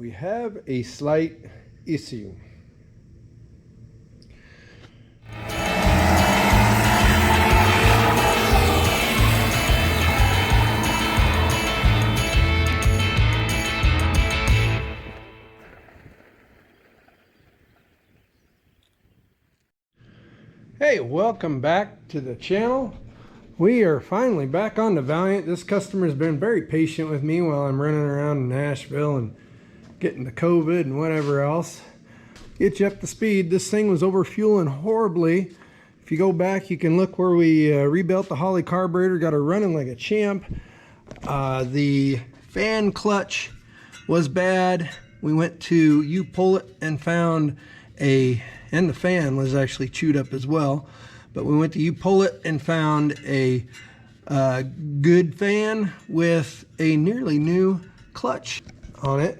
we have a slight issue. Hey, welcome back to the channel. We are finally back on the Valiant. This customer's been very patient with me while I'm running around in Nashville and getting the COVID and whatever else. Get you up to speed. This thing was overfueling horribly. If you go back, you can look where we rebuilt the Holley carburetor, got her running like a champ. The fan clutch was bad. We went to U-Pull-It and found and the fan was actually chewed up as well. But we went to U-Pull-It and found a good fan with a nearly new clutch on it.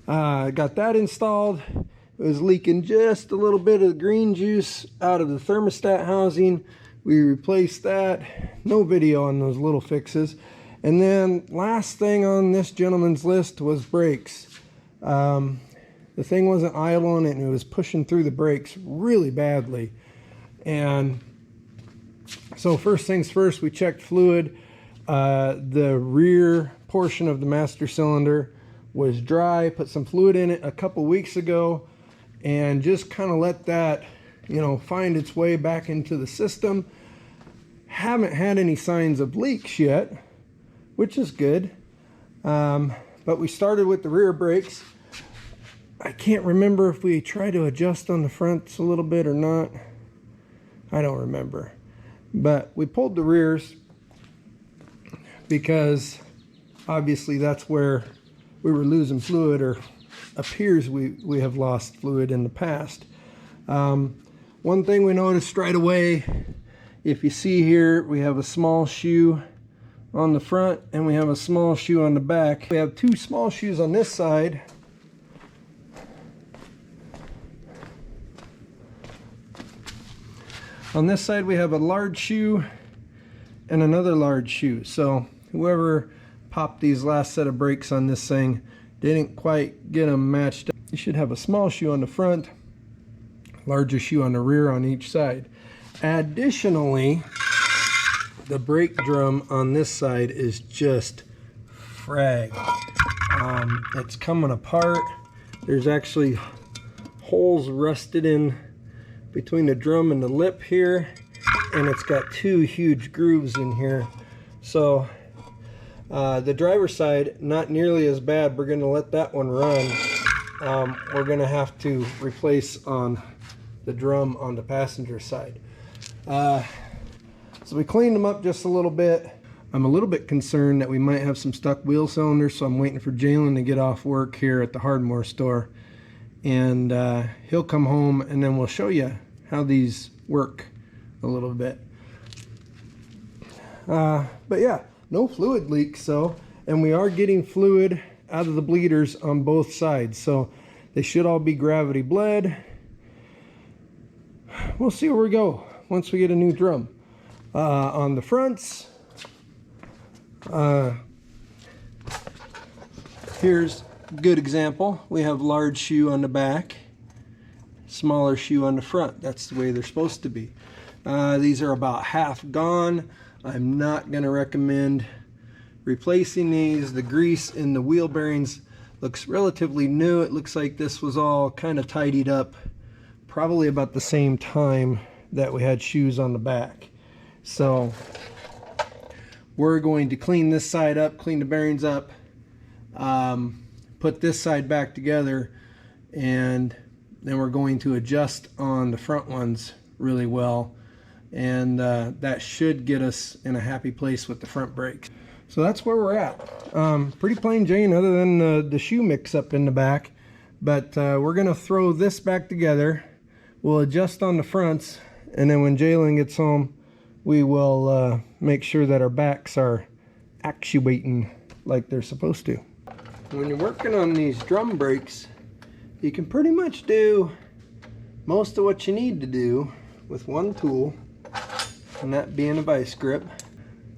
Got that installed. It was leaking just a little bit of green juice out of the thermostat housing. We replaced that. No video on those little fixes. And then last thing on this gentleman's list was brakes. The thing wasn't idling and it was pushing through the brakes really badly. And so first things first, we checked fluid. The rear portion of the master cylinder was dry. Put some fluid in it a couple weeks ago and just kind of let that, find its way back into the system. Haven't had any signs of leaks yet, which is good. But we started with the rear brakes. I can't remember if we tried to adjust on the fronts a little bit or not. I don't remember. But we pulled the rears because obviously that's where we were losing fluid, or appears we have lost fluid in the past. One thing we noticed right away, if you see here, we have a small shoe on the front and we have a small shoe on the back. We have two small shoes on this side. On this side we have a large shoe and another large shoe. So whoever popped these last set of brakes on this thing didn't quite get them matched up. You should have a small shoe on the front, larger shoe on the rear on each side. Additionally, the brake drum on this side is just frag. It's coming apart. There's actually holes rusted in between the drum and the lip here, and it's got two huge grooves in here. So the driver's side, not nearly as bad. We're going to let that one run. We're going to have to replace on the drum on the passenger side. So we cleaned them up just a little bit. I'm a little bit concerned that we might have some stuck wheel cylinders, so I'm waiting for Jalen to get off work here at the Hardmore store. And he'll come home and then we'll show you how these work a little bit. But yeah, no fluid leaks, and we are getting fluid out of the bleeders on both sides, so they should all be gravity bled. We'll see where we go once we get a new drum. On the fronts, here's a good example. We have large shoe on the back, smaller shoe on the front. That's the way they're supposed to be. These are about half gone. I'm not going to recommend replacing these. The grease in the wheel bearings looks relatively new. It looks like this was all kind of tidied up probably about the same time that we had shoes on the back. So we're going to clean this side up, clean the bearings up, put this side back together, and then we're going to adjust on the front ones really well, and that should get us in a happy place with the front brakes. So that's where we're at. Pretty plain Jane other than the shoe mix up in the back, but we're gonna throw this back together. We'll adjust on the fronts, and then when Jalen gets home we will make sure that our backs are actuating like they're supposed to. When you're working on these drum brakes, you can pretty much do most of what you need to do with one tool, and that being a vice grip.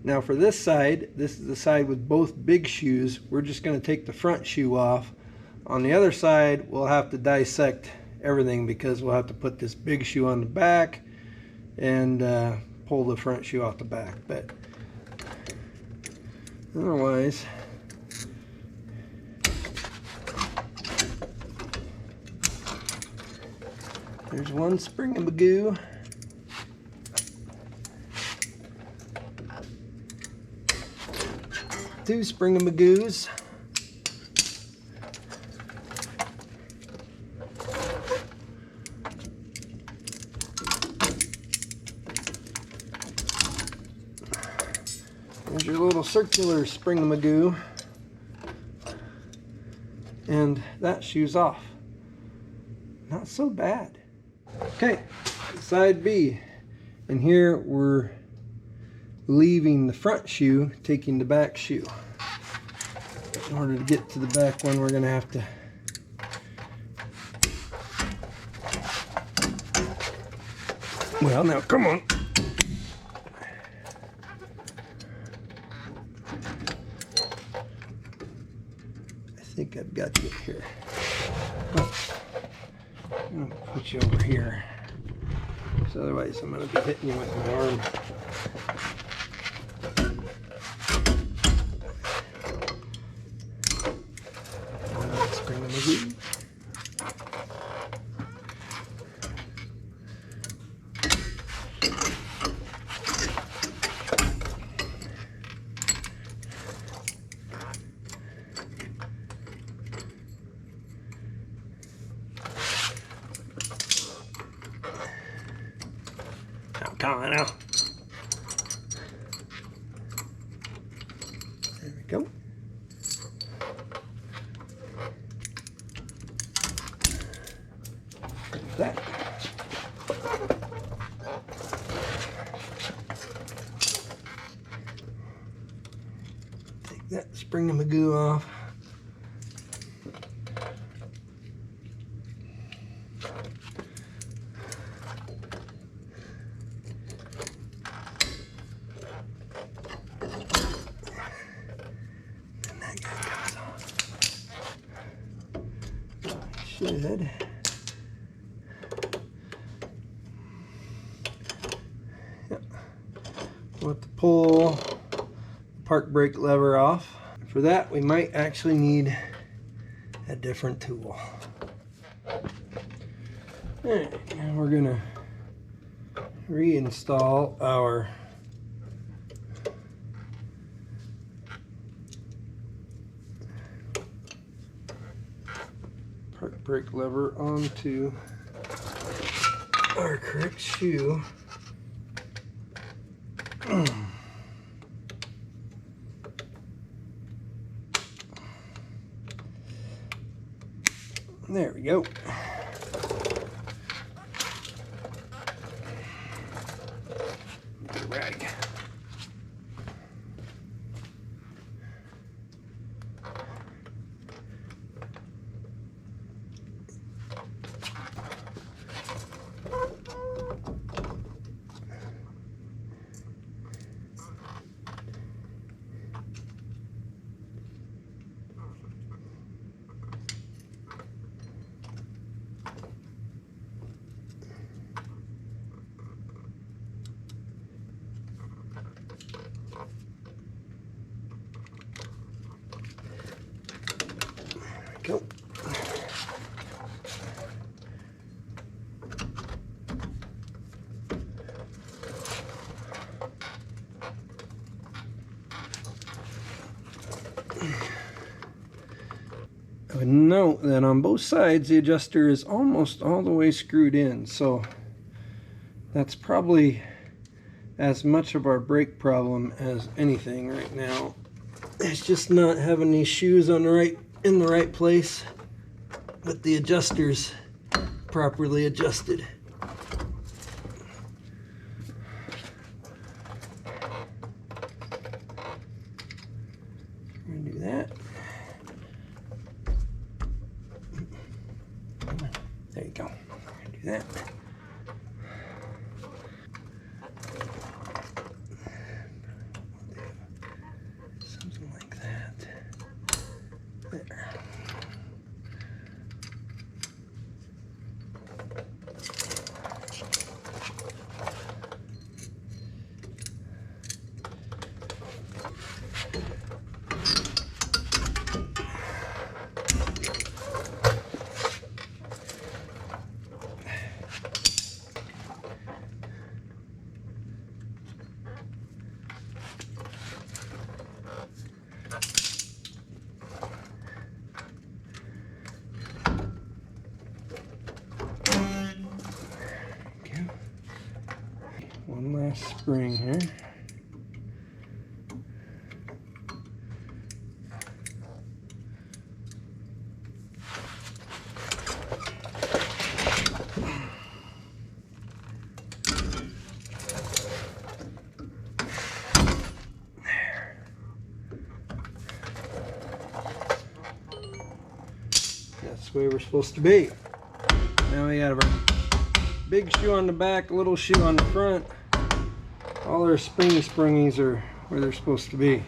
Now for this side, this is the side with both big shoes. We're just going to take the front shoe off On the other side, we'll have to dissect everything because we'll have to put this big shoe on the back and pull the front shoe off the back. But otherwise, there's one spring-a-magoo. Two spring-a-magoos. There's your little circular spring-a-magoo. And that shoe's off. Not so bad. Okay, side B. And here we're leaving the front shoe, taking the back shoe. In order to get to the back one, we're going to have to well, now come on. I think I've got you here. Oh, I'm going to put you over here. So otherwise I'm going to be hitting you with my arm. Let's bring them again. Come on now. There we go. Like that. Take that spring-a-magoo off. Should. Yep. We'll have to pull the park brake lever off. For that, we might actually need a different tool. Alright, now we're gonna reinstall our park brake lever onto our correct shoe. There we go. Get a rag. Go. I would note that on both sides the adjuster is almost all the way screwed in, so that's probably as much of our brake problem as anything right now. It's just not having these shoes on in the right place with the adjusters properly adjusted. We're gonna do that. There you go. We're gonna do that. Something like that. There. One last spring here. That's the way we're supposed to be. Now we have our big shoe on the back, little shoe on the front. All our springies are where they're supposed to be.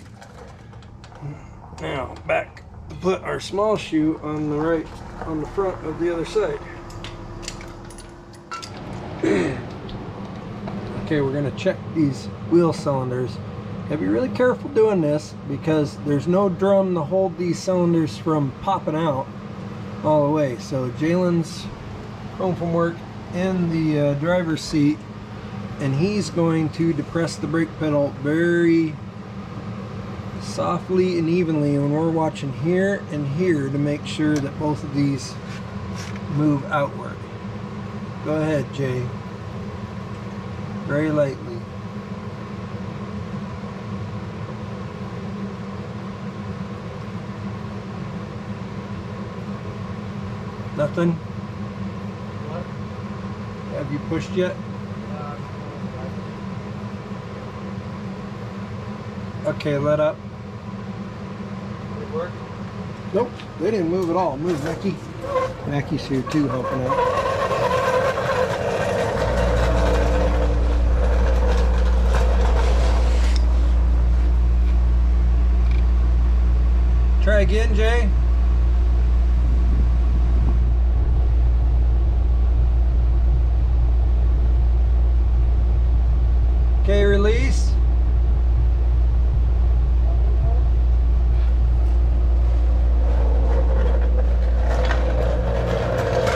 Now back, put our small shoe on the right, on the front of the other side. Okay, we're gonna check these wheel cylinders. Gotta be really careful doing this because there's no drum to hold these cylinders from popping out all the way. So Jalen's home from work in the driver's seat, and he's going to depress the brake pedal very softly and evenly when we're watching here and here to make sure that both of these move outward. Go ahead, Jay. Very lightly. Nothing? What? Have you pushed yet? Okay, let up. Did it work? Nope, they didn't move at all. Move, Becky. Becky's here too, helping out. Try again, Jay. Okay, release.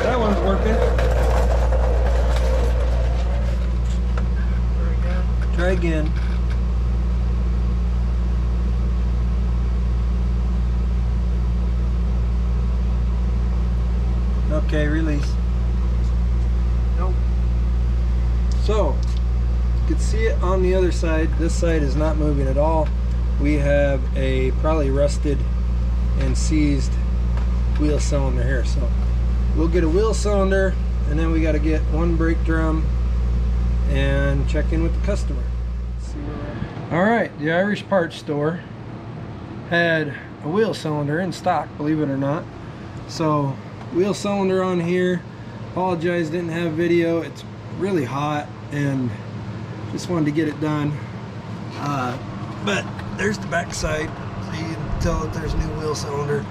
That one's working. Try again. Okay, release. Nope. So, you can see it on the other side. This side is not moving at all. We have a probably rusted and seized wheel cylinder here. So we'll get a wheel cylinder, and then we got to get one brake drum and check in with the customer. See where we're at. All right, the Irish parts store had a wheel cylinder in stock, believe it or not. So wheel cylinder on here. Apologize, didn't have video. It's really hot and just wanted to get it done. But there's the back side, so you can tell that there's a new wheel cylinder.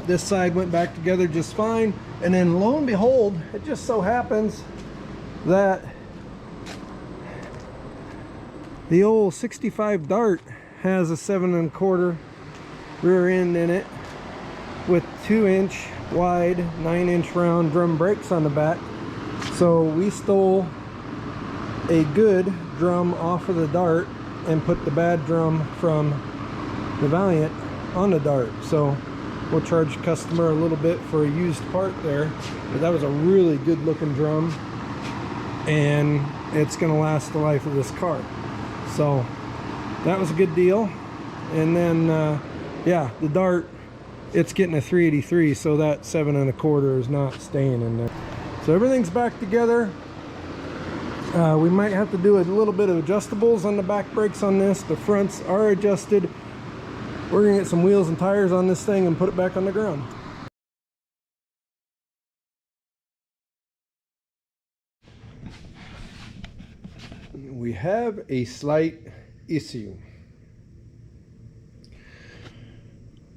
This side went back together just fine, and then lo and behold, it just so happens that the old 65 Dart has a 7 1/4 rear end in it with 2-inch wide, 9-inch round drum brakes on the back. So we stole a good drum off of the Dart and put the bad drum from the Valiant on the Dart. So we'll charge the customer a little bit for a used part there, but that was a really good looking drum, and it's going to last the life of this car. So that was a good deal. And then yeah, the Dart, it's getting a 383, so that 7 1/4 is not staying in there. So everything's back together. We might have to do a little bit of adjustables on the back brakes on this. The fronts are adjusted. We're gonna get some wheels and tires on this thing and put it back on the ground. We have a slight issue.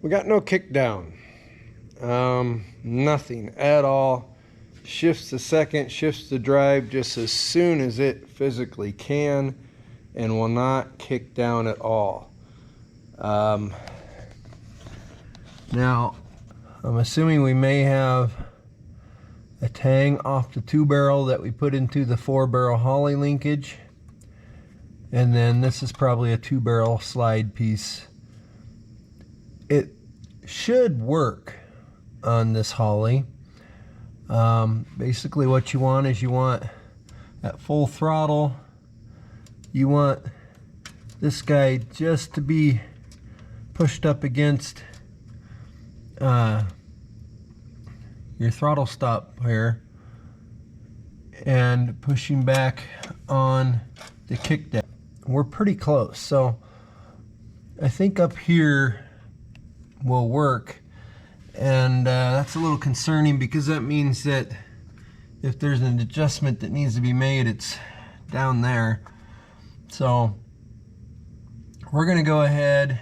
We got no kickdown. Nothing at all. Shifts the second, shifts the drive just as soon as it physically can, and will not kick down at all. Now, I'm assuming we may have a tang off the 2-barrel that we put into the 4-barrel Holley linkage, and then this is probably a 2-barrel slide piece. It should work on this Holley. Basically what you want is you want at full throttle you want this guy just to be pushed up against your throttle stop here and pushing back on the kickdown. We're pretty close, so I think up here will work, and that's a little concerning because that means that if there's an adjustment that needs to be made, it's down there. So we're gonna go ahead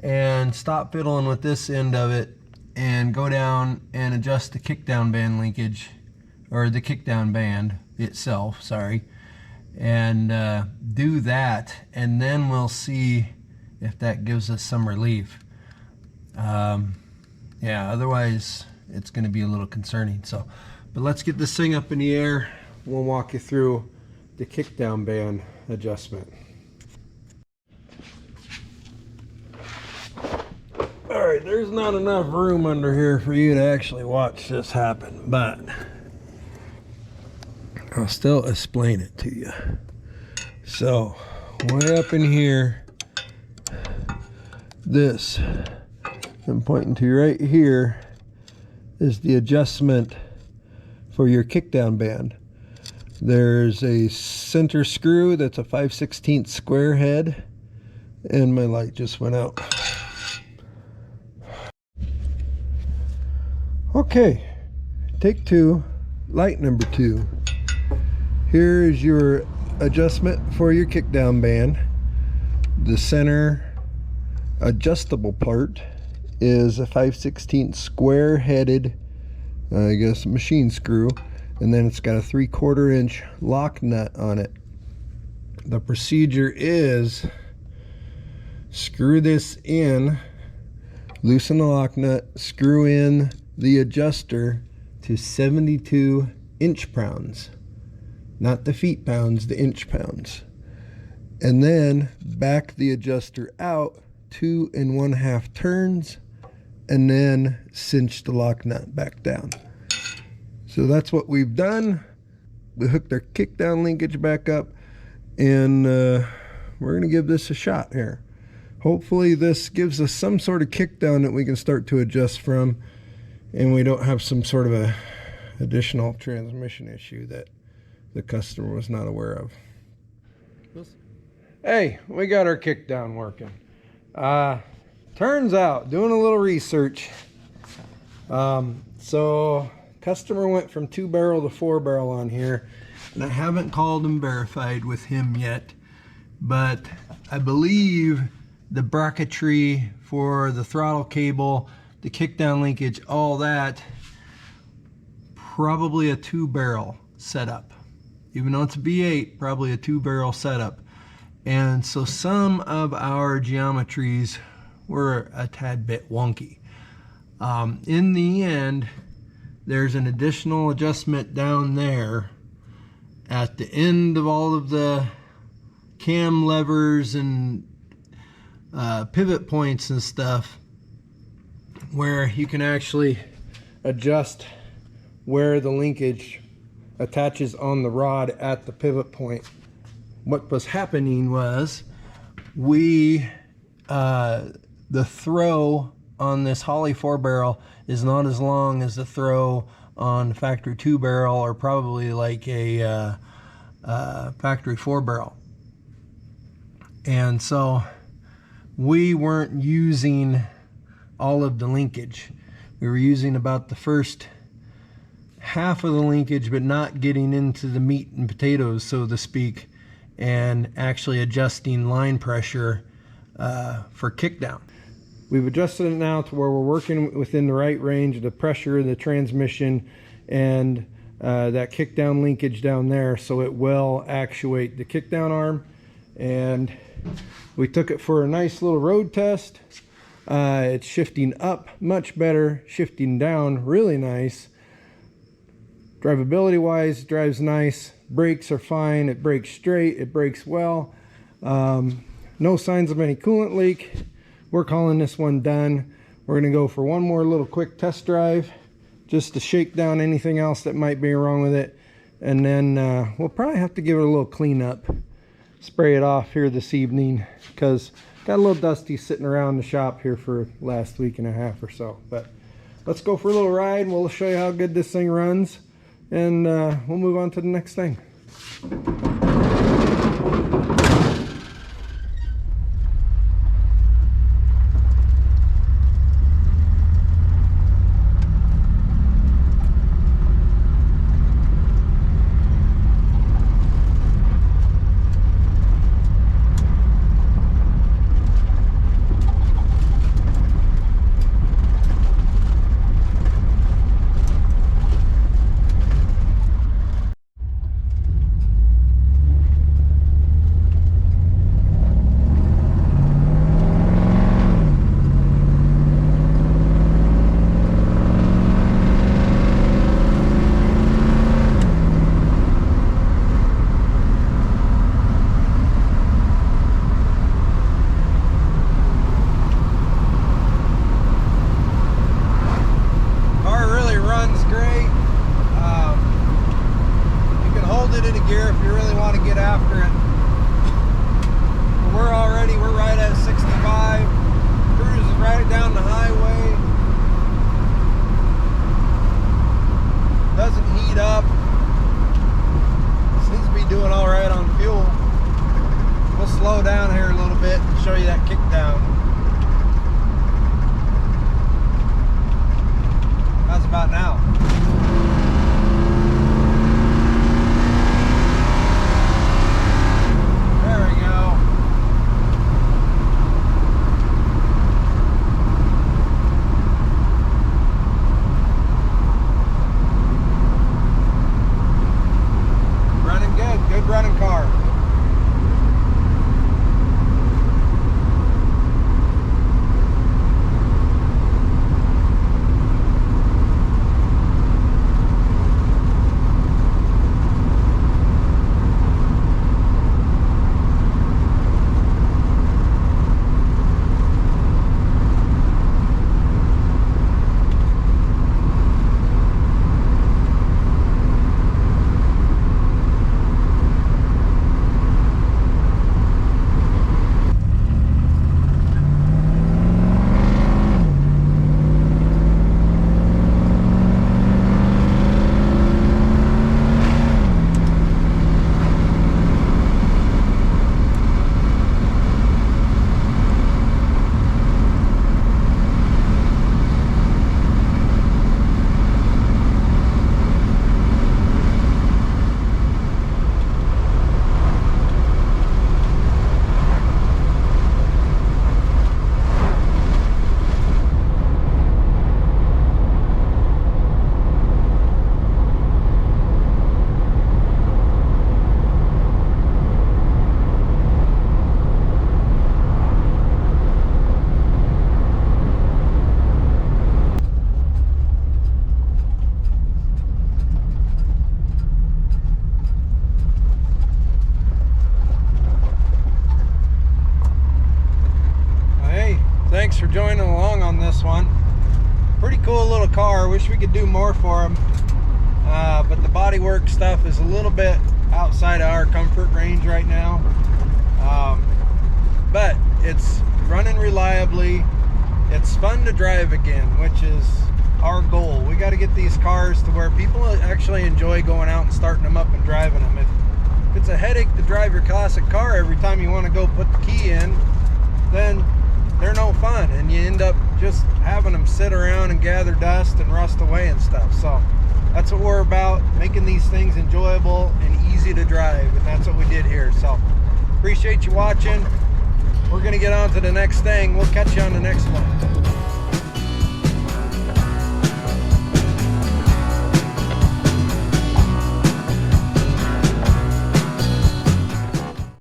and stop fiddling with this end of it and go down and adjust the kickdown band linkage, or the kickdown band itself, sorry, and do that, and then we'll see if that gives us some relief. Yeah, otherwise it's going to be a little concerning. So, but let's get this thing up in the air. We'll walk you through the kickdown band adjustment. All right, there's not enough room under here for you to actually watch this happen, but I'll still explain it to you. So, way up in here, this I'm pointing to right here is the adjustment for your kickdown band. There's a center screw that's a 5/16 square head, and my light just went out. Okay, take two, light number 2. Here is your adjustment for your kickdown band. The center adjustable part is a 5/16 square headed, I guess, machine screw, and then it's got a 3/4 inch lock nut on it. The procedure is screw this in, loosen the lock nut, screw in the adjuster to 72 inch-pounds, not the feet pounds, the inch pounds, and then back the adjuster out 2 1/2 turns, and then cinch the lock nut back down. So that's what we've done. We hooked our kickdown linkage back up, and we're gonna give this a shot here. Hopefully this gives us some sort of kickdown that we can start to adjust from, and we don't have some sort of a additional transmission issue that the customer was not aware of. Hey, we got our kickdown working. Turns out, doing a little research, so customer went from 2-barrel to 4-barrel on here, and I haven't called and verified with him yet, but I believe the bracketry for the throttle cable, the kickdown linkage, all that, probably a 2-barrel setup. Even though it's a V8, probably a 2-barrel setup. And so some of our geometries were a tad bit wonky. In the end, there's an additional adjustment down there at the end of all of the cam levers and pivot points and stuff, where you can actually adjust where the linkage attaches on the rod at the pivot point. What was happening was the throw on this Holley 4-barrel is not as long as the throw on factory 2-barrel, or probably like a factory 4-barrel. And so we weren't using all of the linkage. We were using about the first half of the linkage, but not getting into the meat and potatoes, so to speak, and actually adjusting line pressure for kickdown. We've adjusted it now to where we're working within the right range of the pressure of the transmission and that kickdown linkage down there, so it will actuate the kickdown arm. And we took it for a nice little road test. It's shifting up much better, shifting down really nice. Drivability wise, drives nice. Brakes are fine, it brakes straight, it brakes well. No signs of any coolant leak. We're calling this one done. We're gonna go for one more little quick test drive just to shake down anything else that might be wrong with it. And then we'll probably have to give it a little cleanup spray it off here this evening because got a little dusty sitting around the shop here for last week and a half or so. But let's go for a little ride. We'll show you how good this thing runs, and we'll move on to the next thing. We're right at 65. Cruising right down the highway. Doesn't heat up. Seems to be doing all right on fuel. We'll slow down here a little bit and show you that kickdown. How's about now? Running car. Thanks for joining along on this one. Pretty cool little car. Wish we could do more for them, but the bodywork stuff is a little bit outside of our comfort range right now. But it's running reliably. It's fun to drive again, which is our goal. We got to get these cars to where people actually enjoy going out and starting them up and driving them. If it's a headache to drive your classic car every time you want to go put the key in, then they're no fun, and you end up just having them sit around and gather dust and rust away and stuff. So that's what we're about, making these things enjoyable and easy to drive, and that's what we did here. So appreciate you watching. We're gonna get on to the next thing. We'll catch you on the next one.